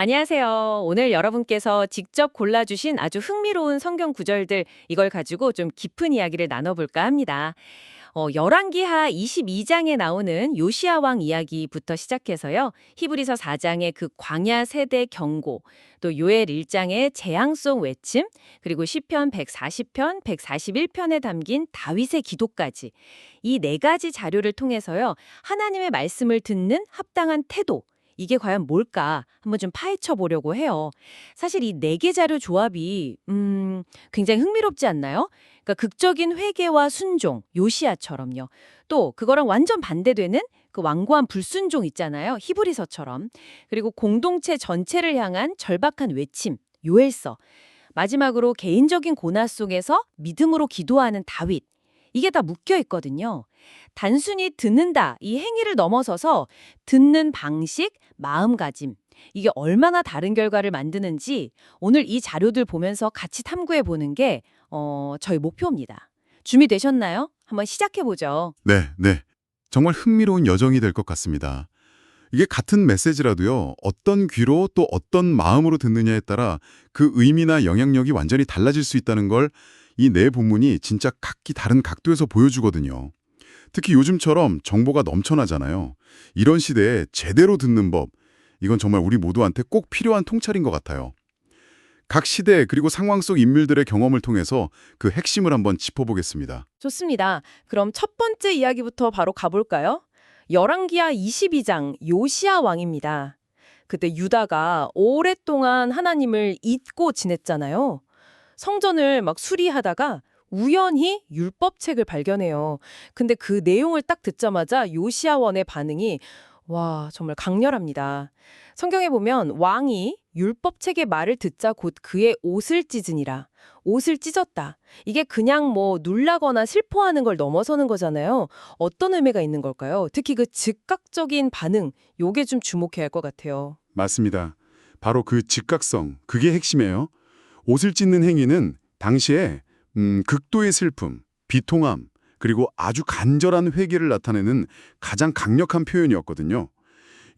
안녕하세요. 오늘 여러분께서 직접 골라주신 아주 흥미로운 성경 구절들 이걸 가지고 좀 깊은 이야기를 나눠볼까 합니다. 열왕기하 22장에 나오는 요시야 왕 이야기부터 시작해서요. 히브리서 4장의 그 광야 세대 경고, 또 요엘 1장의 재앙송 외침, 그리고 시편 140편, 141편에 담긴 다윗의 기도까지 이 네 가지 자료를 통해서요. 하나님의 말씀을 듣는 합당한 태도, 이게 과연 뭘까 한번 좀 파헤쳐 보려고 해요. 사실 이 네 개 자료 조합이 굉장히 흥미롭지 않나요? 그러니까 극적인 회개와 순종, 요시야처럼요. 또 그거랑 완전 반대되는 그 완고한 불순종 있잖아요. 히브리서처럼. 그리고 공동체 전체를 향한 절박한 외침, 요엘서. 마지막으로 개인적인 고난 속에서 믿음으로 기도하는 다윗. 이게 다 묶여 있거든요. 단순히 듣는다, 이 행위를 넘어서서 듣는 방식, 마음가짐, 이게 얼마나 다른 결과를 만드는지 오늘 이 자료들 보면서 같이 탐구해 보는 게 저희 목표입니다. 준비되셨나요? 한번 시작해 보죠. 네, 네. 정말 흥미로운 여정이 될 것 같습니다. 이게 같은 메시지라도요, 어떤 귀로 또 어떤 마음으로 듣느냐에 따라 그 의미나 영향력이 완전히 달라질 수 있다는 걸 이 네 본문이 진짜 각기 다른 각도에서 보여주거든요. 특히 요즘처럼 정보가 넘쳐나잖아요. 이런 시대에 제대로 듣는 법, 이건 정말 우리 모두한테 꼭 필요한 통찰인 것 같아요. 각 시대 그리고 상황 속 인물들의 경험을 통해서 그 핵심을 한번 짚어보겠습니다. 좋습니다. 그럼 첫 번째 이야기부터 바로 가볼까요? 열왕기하 22장 요시야 왕입니다. 그때 유다가 오랫동안 하나님을 잊고 지냈잖아요. 성전을 막 수리하다가 우연히 율법책을 발견해요. 근데 그 내용을 딱 듣자마자 요시야 왕의 반응이 와, 정말 강렬합니다. 성경에 보면 왕이 율법책의 말을 듣자 곧 그의 옷을 찢으니라. 옷을 찢었다. 이게 그냥 뭐 놀라거나 슬퍼하는 걸 넘어서는 거잖아요. 어떤 의미가 있는 걸까요? 특히 그 즉각적인 반응, 요게 좀 주목해야 할 것 같아요. 맞습니다. 바로 그 즉각성, 그게 핵심이에요. 옷을 찢는 행위는 당시에 극도의 슬픔, 비통함, 그리고 아주 간절한 회개를 나타내는 가장 강력한 표현이었거든요.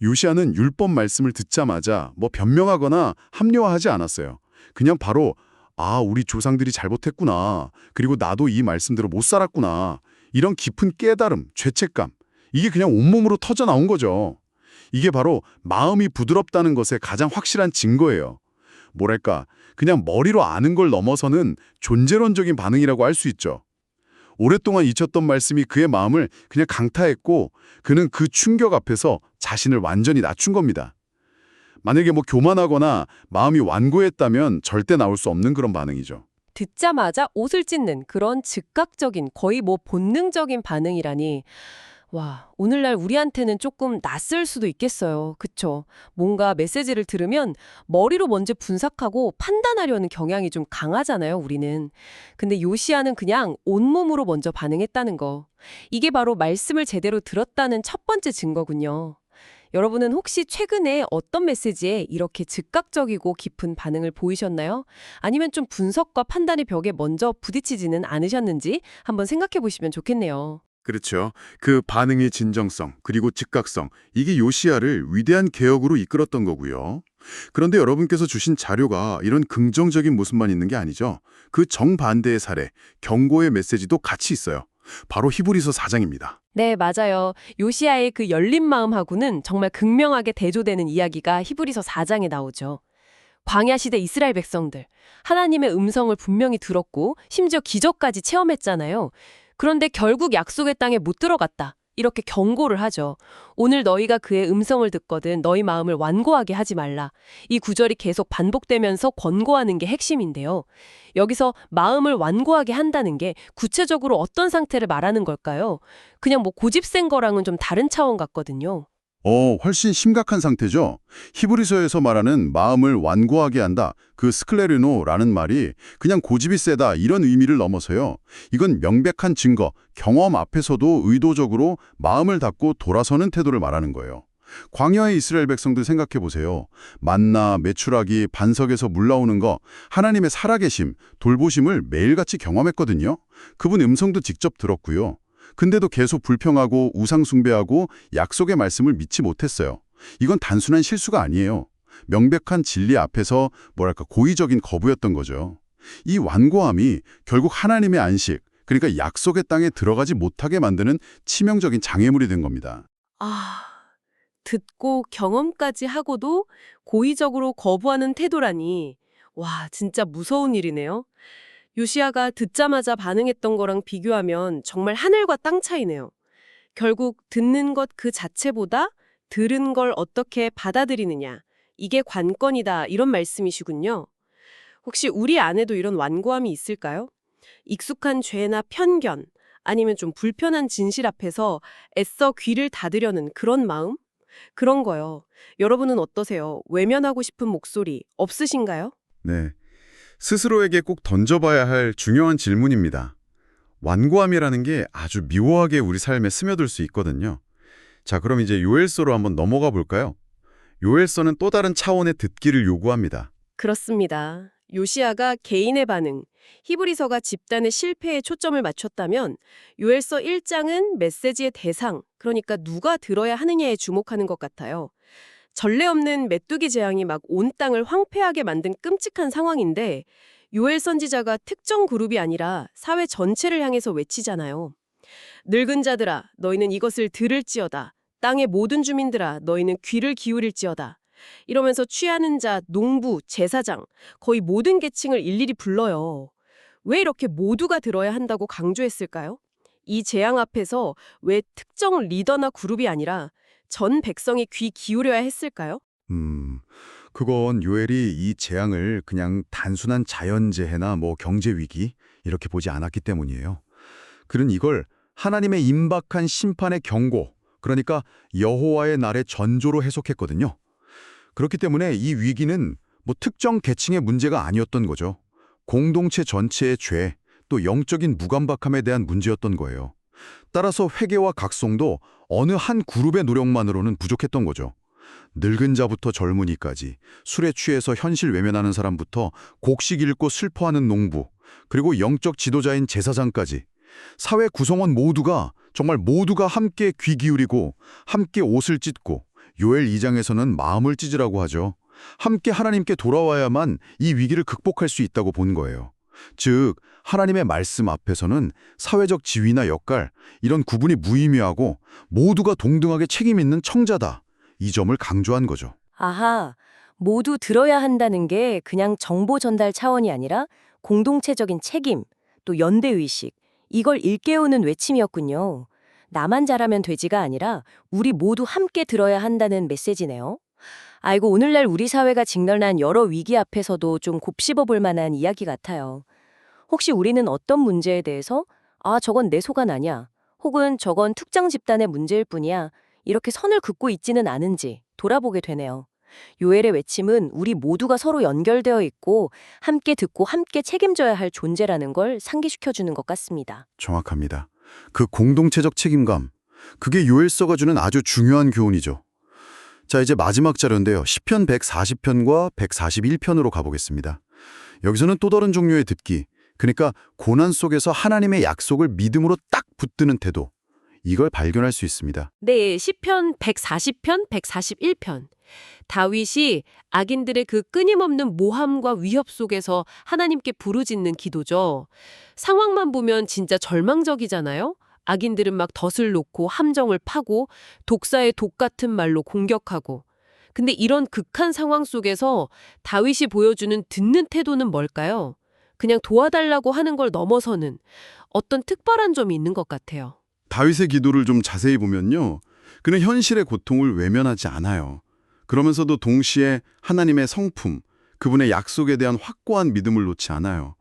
요시아는 율법 말씀을 듣자마자 뭐 변명하거나 합리화하지 않았어요. 그냥 바로 우리 조상들이 잘못했구나. 그리고 나도 이 말씀대로 못 살았구나. 이런 깊은 깨달음, 죄책감. 이게 그냥 온몸으로 터져 나온 거죠. 이게 바로 마음이 부드럽다는 것의 가장 확실한 증거예요. 뭐랄까, 그냥 머리로 아는 걸 넘어서는 존재론적인 반응이라고 할 수 있죠. 오랫동안 잊혔던 말씀이 그의 마음을 그냥 강타했고 그는 그 충격 앞에서 자신을 완전히 낮춘 겁니다. 만약에 뭐 교만하거나 마음이 완고했다면 절대 나올 수 없는 그런 반응이죠. 듣자마자 옷을 찢는 그런 즉각적인 거의 뭐 본능적인 반응이라니. 와, 오늘날 우리한테는 조금 낯설 수도 있겠어요. 그쵸? 뭔가 메시지를 들으면 머리로 먼저 분석하고 판단하려는 경향이 좀 강하잖아요, 우리는. 근데 요시아는 그냥 온몸으로 먼저 반응했다는 거. 이게 바로 말씀을 제대로 들었다는 첫 번째 증거군요. 여러분은 혹시 최근에 어떤 메시지에 이렇게 즉각적이고 깊은 반응을 보이셨나요? 아니면 좀 분석과 판단의 벽에 먼저 부딪히지는 않으셨는지 한번 생각해 보시면 좋겠네요. 그렇죠. 그 반응의 진정성, 그리고 즉각성, 이게 요시야를 위대한 개혁으로 이끌었던 거고요. 그런데 여러분께서 주신 자료가 이런 긍정적인 모습만 있는 게 아니죠. 그 정반대의 사례, 경고의 메시지도 같이 있어요. 바로 히브리서 4장입니다. 네, 맞아요. 요시아의 그 열린 마음하고는 정말 극명하게 대조되는 이야기가 히브리서 4장에 나오죠. 광야 시대 이스라엘 백성들, 하나님의 음성을 분명히 들었고 심지어 기적까지 체험했잖아요. 그런데 결국 약속의 땅에 못 들어갔다. 이렇게 경고를 하죠. 오늘 너희가 그의 음성을 듣거든 너희 마음을 완고하게 하지 말라. 이 구절이 계속 반복되면서 권고하는 게 핵심인데요. 여기서 마음을 완고하게 한다는 게 구체적으로 어떤 상태를 말하는 걸까요? 그냥 뭐 고집센 거랑은 좀 다른 차원 같거든요. 훨씬 심각한 상태죠. 히브리서에서 말하는 마음을 완고하게 한다, 그 스클레르노라는 말이 그냥 고집이 세다 이런 의미를 넘어서요. 이건 명백한 증거, 경험 앞에서도 의도적으로 마음을 닫고 돌아서는 태도를 말하는 거예요. 광야의 이스라엘 백성들 생각해 보세요. 만나, 메추라기, 반석에서 물 나오는 거, 하나님의 살아계심, 돌보심을 매일같이 경험했거든요. 그분 음성도 직접 들었고요. 근데도 계속 불평하고 우상 숭배하고 약속의 말씀을 믿지 못했어요. 이건 단순한 실수가 아니에요. 명백한 진리 앞에서 뭐랄까 고의적인 거부였던 거죠. 이 완고함이 결국 하나님의 안식, 그러니까 약속의 땅에 들어가지 못하게 만드는 치명적인 장애물이 된 겁니다. 아, 듣고 경험까지 하고도 고의적으로 거부하는 태도라니. 와, 진짜 무서운 일이네요. 요시야가 듣자마자 반응했던 거랑 비교하면 정말 하늘과 땅 차이네요. 결국 듣는 것 그 자체보다 들은 걸 어떻게 받아들이느냐. 이게 관건이다. 이런 말씀이시군요. 혹시 우리 안에도 이런 완고함이 있을까요? 익숙한 죄나 편견, 아니면 좀 불편한 진실 앞에서 애써 귀를 닫으려는 그런 마음? 그런 거요. 여러분은 어떠세요? 외면하고 싶은 목소리 없으신가요? 네. 스스로에게 꼭 던져봐야 할 중요한 질문입니다. 완고함이라는 게 아주 미워하게 우리 삶에 스며들 수 있거든요. 자, 그럼 이제 요엘서로 한번 넘어가 볼까요? 요엘서는 또 다른 차원의 듣기를 요구합니다. 그렇습니다. 요시야가 개인의 반응, 히브리서가 집단의 실패에 초점을 맞췄다면 요엘서 1장은 메시지의 대상, 그러니까 누가 들어야 하느냐에 주목하는 것 같아요. 전례 없는 메뚜기 재앙이 막 온 땅을 황폐하게 만든 끔찍한 상황인데 요엘 선지자가 특정 그룹이 아니라 사회 전체를 향해서 외치잖아요. 늙은 자들아, 너희는 이것을 들을지어다. 땅의 모든 주민들아, 너희는 귀를 기울일지어다. 이러면서 취하는 자, 농부, 제사장, 거의 모든 계층을 일일이 불러요. 왜 이렇게 모두가 들어야 한다고 강조했을까요? 이 재앙 앞에서 왜 특정 리더나 그룹이 아니라 전 백성이 귀 기울여야 했을까요? 그건 요엘이 이 재앙을 그냥 단순한 자연재해나 경제위기 이렇게 보지 않았기 때문이에요. 그는 이걸 하나님의 임박한 심판의 경고, 그러니까 여호와의 날의 전조로 해석했거든요. 그렇기 때문에 이 위기는 특정 계층의 문제가 아니었던 거죠. 공동체 전체의 죄, 또 영적인 무감박함에 대한 문제였던 거예요. 따라서 회개와 각성도 어느 한 그룹의 노력만으로는 부족했던 거죠. 늙은 자부터 젊은이까지, 술에 취해서 현실 외면하는 사람부터 곡식 읽고 슬퍼하는 농부, 그리고 영적 지도자인 제사장까지 사회 구성원 모두가 정말 모두가 함께 귀 기울이고 함께 옷을 찢고 요엘 2장에서는 마음을 찢으라고 하죠. 함께 하나님께 돌아와야만 이 위기를 극복할 수 있다고 본 거예요. 즉, 하나님의 말씀 앞에서는 사회적 지위나 역할, 이런 구분이 무의미하고 모두가 동등하게 책임 있는 청자다. 이 점을 강조한 거죠. 아하, 모두 들어야 한다는 게 그냥 정보 전달 차원이 아니라 공동체적인 책임, 또 연대의식, 이걸 일깨우는 외침이었군요. 나만 잘하면 되지가 아니라 우리 모두 함께 들어야 한다는 메시지네요. 아이고, 오늘날 우리 사회가 직면한 여러 위기 앞에서도 좀 곱씹어 볼 만한 이야기 같아요. 혹시 우리는 어떤 문제에 대해서 저건 내 속안 아냐, 혹은 저건 특정 집단의 문제일 뿐이야, 이렇게 선을 긋고 있지는 않은지 돌아보게 되네요. 요엘의 외침은 우리 모두가 서로 연결되어 있고 함께 듣고 함께 책임져야 할 존재라는 걸 상기시켜주는 것 같습니다. 정확합니다. 그 공동체적 책임감, 그게 요엘서가 주는 아주 중요한 교훈이죠. 자, 이제 마지막 자료인데요. 시편 140편과 141편으로 가보겠습니다. 여기서는 또 다른 종류의 듣기, 그러니까 고난 속에서 하나님의 약속을 믿음으로 딱 붙드는 태도, 이걸 발견할 수 있습니다. 네, 시편 140편, 141편. 다윗이 악인들의 그 끊임없는 모함과 위협 속에서 하나님께 부르짖는 기도죠. 상황만 보면 진짜 절망적이잖아요. 악인들은 막 덫을 놓고 함정을 파고 독사의 독 같은 말로 공격하고. 근데 이런 극한 상황 속에서 다윗이 보여주는 듣는 태도는 뭘까요? 그냥 도와달라고 하는 걸 넘어서는 어떤 특별한 점이 있는 것 같아요. 다윗의 기도를 좀 자세히 보면요. 그는 현실의 고통을 외면하지 않아요. 그러면서도 동시에 하나님의 성품, 그분의 약속에 대한 확고한 믿음을 놓지 않아요.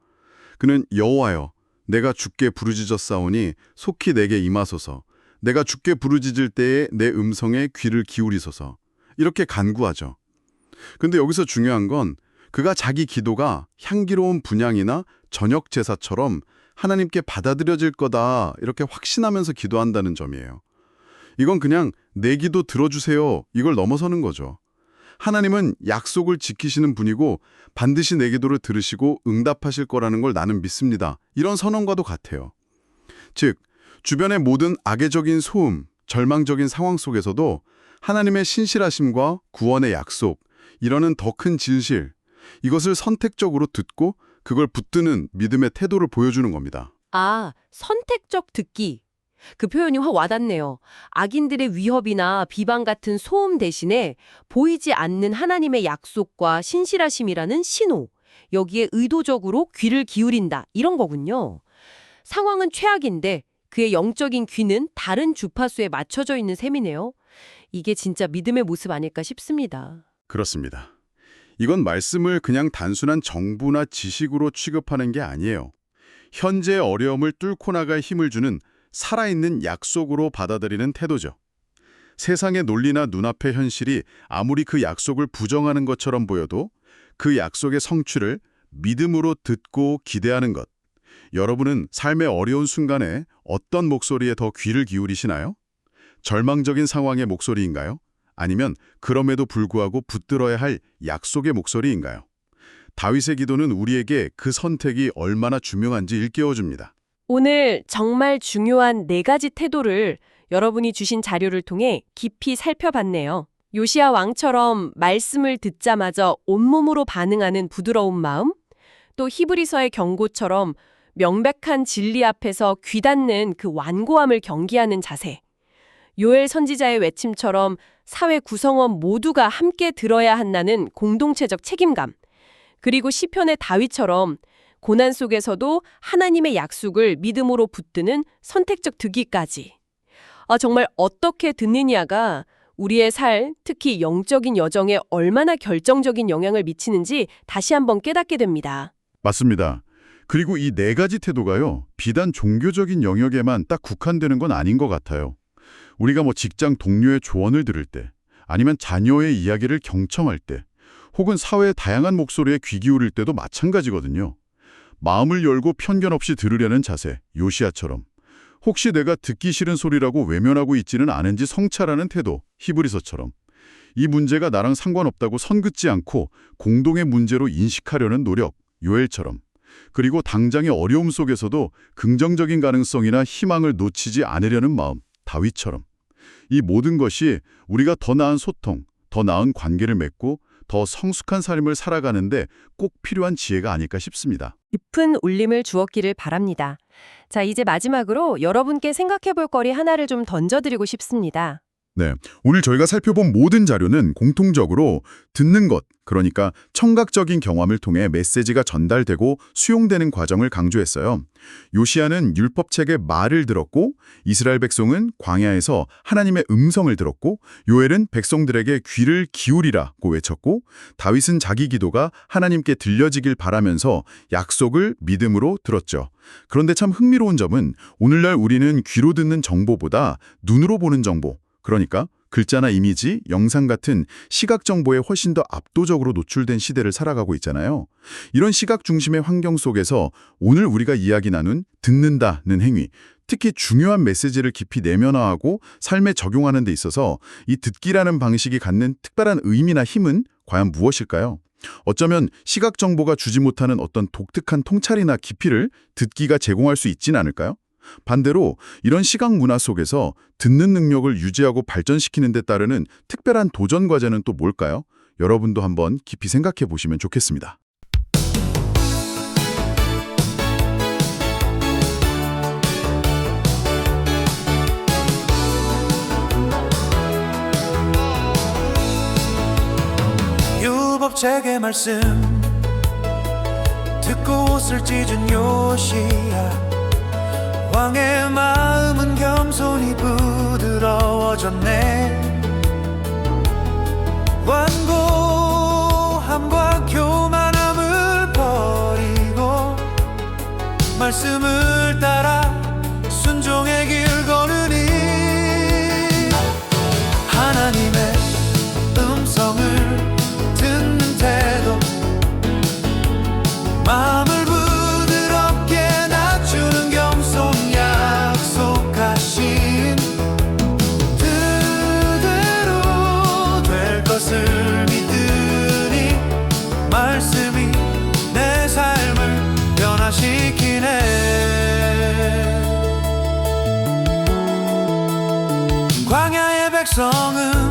그는 여호와여, 내가 주께 부르짖었사오니 속히 내게 임하소서. 내가 주께 부르짖을 때에 내 음성에 귀를 기울이소서. 이렇게 간구하죠. 근데 여기서 중요한 건 그가 자기 기도가 향기로운 분향이나 저녁 제사처럼 하나님께 받아들여질 거다 이렇게 확신하면서 기도한다는 점이에요. 이건 그냥 내 기도 들어주세요 이걸 넘어서는 거죠. 하나님은 약속을 지키시는 분이고 반드시 내 기도를 들으시고 응답하실 거라는 걸 나는 믿습니다. 이런 선언과도 같아요. 즉, 주변의 모든 악의적인 소음, 절망적인 상황 속에서도 하나님의 신실하심과 구원의 약속, 이러는 더 큰 진실, 이것을 선택적으로 듣고 그걸 붙드는 믿음의 태도를 보여주는 겁니다. 아, 선택적 듣기. 그 표현이 확 와닿네요. 악인들의 위협이나 비방 같은 소음 대신에 보이지 않는 하나님의 약속과 신실하심이라는 신호, 여기에 의도적으로 귀를 기울인다, 이런 거군요. 상황은 최악인데 그의 영적인 귀는 다른 주파수에 맞춰져 있는 셈이네요. 이게 진짜 믿음의 모습 아닐까 싶습니다. 그렇습니다. 이건 말씀을 그냥 단순한 정보나 지식으로 취급하는 게 아니에요. 현재의 어려움을 뚫고 나갈 힘을 주는 살아있는 약속으로 받아들이는 태도죠. 세상의 논리나 눈앞의 현실이 아무리 그 약속을 부정하는 것처럼 보여도 그 약속의 성취를 믿음으로 듣고 기대하는 것. 여러분은 삶의 어려운 순간에 어떤 목소리에 더 귀를 기울이시나요? 절망적인 상황의 목소리인가요? 아니면 그럼에도 불구하고 붙들어야 할 약속의 목소리인가요? 다윗의 기도는 우리에게 그 선택이 얼마나 중요한지 일깨워줍니다. 오늘 정말 중요한 4가지 태도를 여러분이 주신 자료를 통해 깊이 살펴봤네요. 요시야 왕처럼 말씀을 듣자마자 온몸으로 반응하는 부드러운 마음, 또 히브리서의 경고처럼 명백한 진리 앞에서 귀 닫는 그 완고함을 경계하는 자세, 요엘 선지자의 외침처럼 사회 구성원 모두가 함께 들어야 한다는 공동체적 책임감, 그리고 시편의 다윗처럼 고난 속에서도 하나님의 약속을 믿음으로 붙드는 선택적 듣기까지. 정말 어떻게 듣느냐가 우리의 삶, 특히 영적인 여정에 얼마나 결정적인 영향을 미치는지 다시 한번 깨닫게 됩니다. 맞습니다. 그리고 이 4가지 태도가요, 비단 종교적인 영역에만 딱 국한되는 건 아닌 것 같아요. 우리가 직장 동료의 조언을 들을 때, 아니면 자녀의 이야기를 경청할 때, 혹은 사회의 다양한 목소리에 귀 기울일 때도 마찬가지거든요. 마음을 열고 편견 없이 들으려는 자세, 요시야처럼. 혹시 내가 듣기 싫은 소리라고 외면하고 있지는 않은지 성찰하는 태도, 히브리서처럼. 이 문제가 나랑 상관없다고 선긋지 않고 공동의 문제로 인식하려는 노력, 요엘처럼. 그리고 당장의 어려움 속에서도 긍정적인 가능성이나 희망을 놓치지 않으려는 마음, 다윗처럼. 이 모든 것이 우리가 더 나은 소통, 더 나은 관계를 맺고 더 성숙한 삶을 살아가는데 꼭 필요한 지혜가 아닐까 싶습니다. 깊은 울림을 주었기를 바랍니다. 자, 이제 마지막으로 여러분께 생각해 볼 거리 하나를 좀 던져드리고 싶습니다. 네, 오늘 저희가 살펴본 모든 자료는 공통적으로 듣는 것, 그러니까 청각적인 경험을 통해 메시지가 전달되고 수용되는 과정을 강조했어요. 요시야는 율법책의 말을 들었고, 이스라엘 백성은 광야에서 하나님의 음성을 들었고, 요엘은 백성들에게 귀를 기울이라고 외쳤고, 다윗은 자기 기도가 하나님께 들려지길 바라면서 약속을 믿음으로 들었죠. 그런데 참 흥미로운 점은 오늘날 우리는 귀로 듣는 정보보다 눈으로 보는 정보, 그러니까 글자나 이미지, 영상 같은 시각 정보에 훨씬 더 압도적으로 노출된 시대를 살아가고 있잖아요. 이런 시각 중심의 환경 속에서 오늘 우리가 이야기 나눈 듣는다는 행위, 특히 중요한 메시지를 깊이 내면화하고 삶에 적용하는 데 있어서 이 듣기라는 방식이 갖는 특별한 의미나 힘은 과연 무엇일까요? 어쩌면 시각 정보가 주지 못하는 어떤 독특한 통찰이나 깊이를 듣기가 제공할 수 있진 않을까요? 반대로 이런 시각 문화 속에서 듣는 능력을 유지하고 발전시키는 데 따르는 특별한 도전 과제는 또 뭘까요? 여러분도 한번 깊이 생각해 보시면 좋겠습니다. 율법책의 말씀 듣고 옷을 찢은 요시야, 왕의 마음은 겸손히 부드러워졌네. 완고함과 교만함을 버리고 말씀을 따라 순종의 길 걸으니 하나님의 음성을 듣는 태도, 마음을 부드럽게 낮추는 겸손, 약속하신 그대로 될 것을 믿으니 말씀이 내 삶을 변화시키네. 광야의 백성은